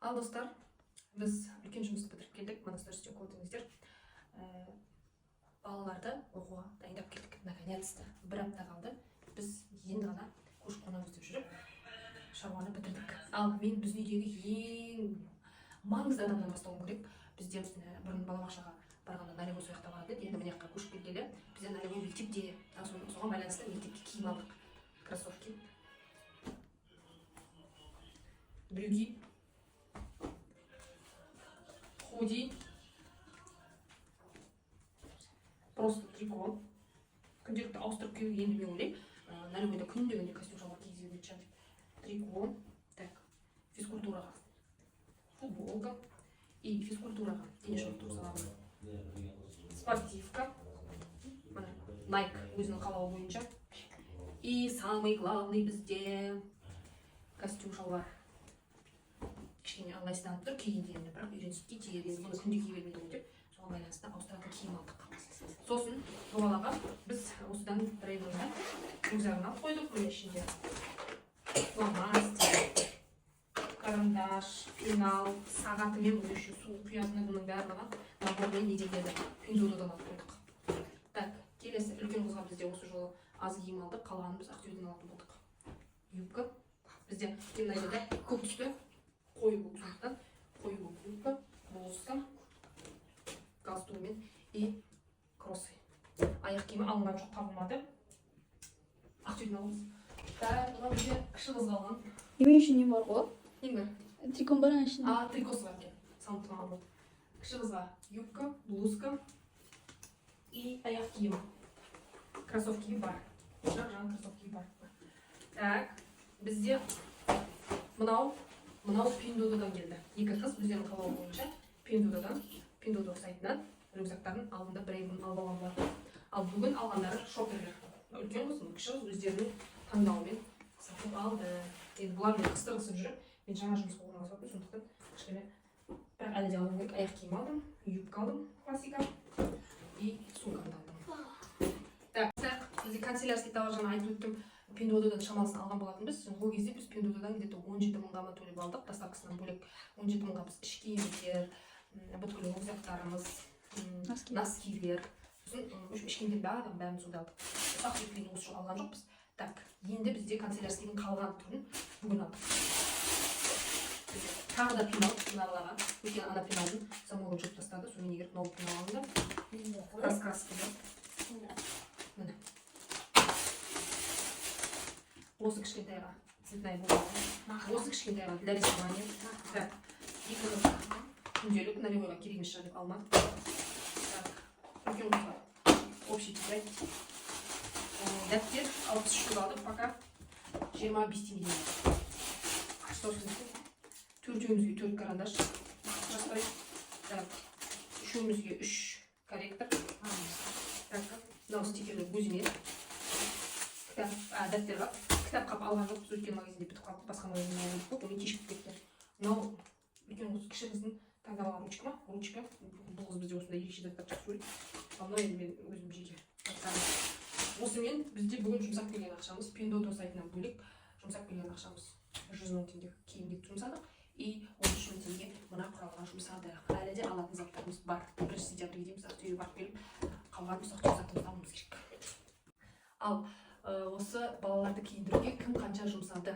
Ал достар, біз үлкен жұмысты бітіріп келдік. Мына сіздер көрдіңіздер. Балаларды оқуға дайындап келдік. Наконец-то бір апта қалды. Біз енді ғана көшіп-қонамыз деп жүріп шаруаны бітірдік. Ал мен біздің үйдегі ең маңызды адамнан бастауым керек. Бізде бұрын балабақшаға барғанда налевой сояқта барады еді. Енді мына жаққа көшіп келгелі бізде налевой мектепте, соған байланысты мектепке киім алдық. Кроссовки, брюки, худи, просто трико. Күнделікті ауыстырып киюге енді мен ойлаймын. Налевойда күндегінде костюм шалбар кигізуге болатын шығар деп. Трико, так, физкультураға футболка и физкультураға дене шынықтыру сабағы. Спортивка, Nike өзінің қалауы бойынша. И самый главный бізде костюм шалбар. Кішкене ыңғайсызданып тұр, кигенде енді бірақ үйренісіп киер, енді бұны күнде кие бермейді ғой деп, соған байланысты ауыстыратын киім алдық. Сосын бұл балаға біз осыдан бір ай бұрын рюкзагын алып қойдық. Бұның ішінде фломастер, карандаш, пенал, сағаты мен еще су құятыны бұның барлығы набормен неден келді, пинзодадан алып қойдық. Так, келесі үлкен қызға бізде осы жолы аз киім алдық, қалғанын біз Ақтөбеден алатын болдық. Юбка. Бізде темнайда көк түсті, қою көк сондықтан қою көк юбка, блузка, галстугмен и кроссы. Аяқ киімі алынған жоқ, табылмады. Ақтөбеден аламыз. Так, мына бізде кіші қызға алған. Емен үшін не бар ғой? Не бар? Трикон бар ішінде. Трикосы бар екен. Санып тұрған. Кіші қызға юбка, блузка и аяқ киімі. Кроссовки бар. Жаңа кроссовки бар. Так, бізде мынау Пиндодадан келді. Екі қыз өздерінің қалауы бойынша Пиндодо сайтынан рюкзактарын алдында бір ай бұрын алып алған болатын. Ал бүгін алғандары шопперлер. Үлкен қыз, кіші қыз өздерінің таңдауымен сатып алды. Енді бұлармен қыстырғысы жүріп, мен жаңа жұмысқа орналасып отырмын, сондықтан кішкене бірақ әлі де алуым керек. Аяқ киім алдым, юбка алдым, классика и сумкамды алдым. Так, бізде канцелярский товар жаңа айтып өттім. Пиндодадан шамасын алған болатынбыз. Ол кезде біз Пиндодадан где-то 17 мыңға ма төлеп алдық. Доставкасынан бөлек 17 мыңға біз іш киімдер, бүткіл рюкзактарымыз, носкилер, іш киімдер бәрін сонда алдық. Ақтөбеден осы жол алған жоқпыз. Так, енді бізде канцелярскийдің қалған түрін бүгін алдық. Тағы да пенал мыналарға. Өйткені ана пеналдың самогон жұрт тастады. Сонымен егер новый пенал алынды. Раскраскілер. Міне. Осы кішкентайға цветная бумага. Осы кішкентайға для рисования. Так, екі қызға күнделік налевойға керек емес шығар деп алмадым. Так, үлкен қызға общий тетрадь. Дәптер 63 алдық, пока 25 теңгеден. Что бізде? Төртеумізге 4 карандаш. Так, үшеумізге 3 корректор. Так, мынау стикерлер өзіме. Дәптер бар. Кітап қап алған жоқ, біз өткен магазинде бітіп қалды, басқа магазинде алған жоқ, оны кешігіп кетті. Мынау үлкен қыз, кіші қыздың таңдап алған ручка ма? Ручка. Бұл қыз бізде осындай ерекше заттар жақсы көреді. Ал мынау енді мен өзім жеке. Осымен бізде бүгін жұмсап келген ақшамыз Пиндодо сайтынан бөлек жұмсап келген ақшамыз 100 мың теңге киімге жұмсадық и 13 мың теңге мына құралға жұмсадық. Әлі де алатын заттарымыз бар. 1 сентябрьге дейін біз Ақтөбеге барып келіп қалған ұсақ заттарымызды алуымыз керек. Ал осы балаларды киіндіруге кім қанша жұмсады?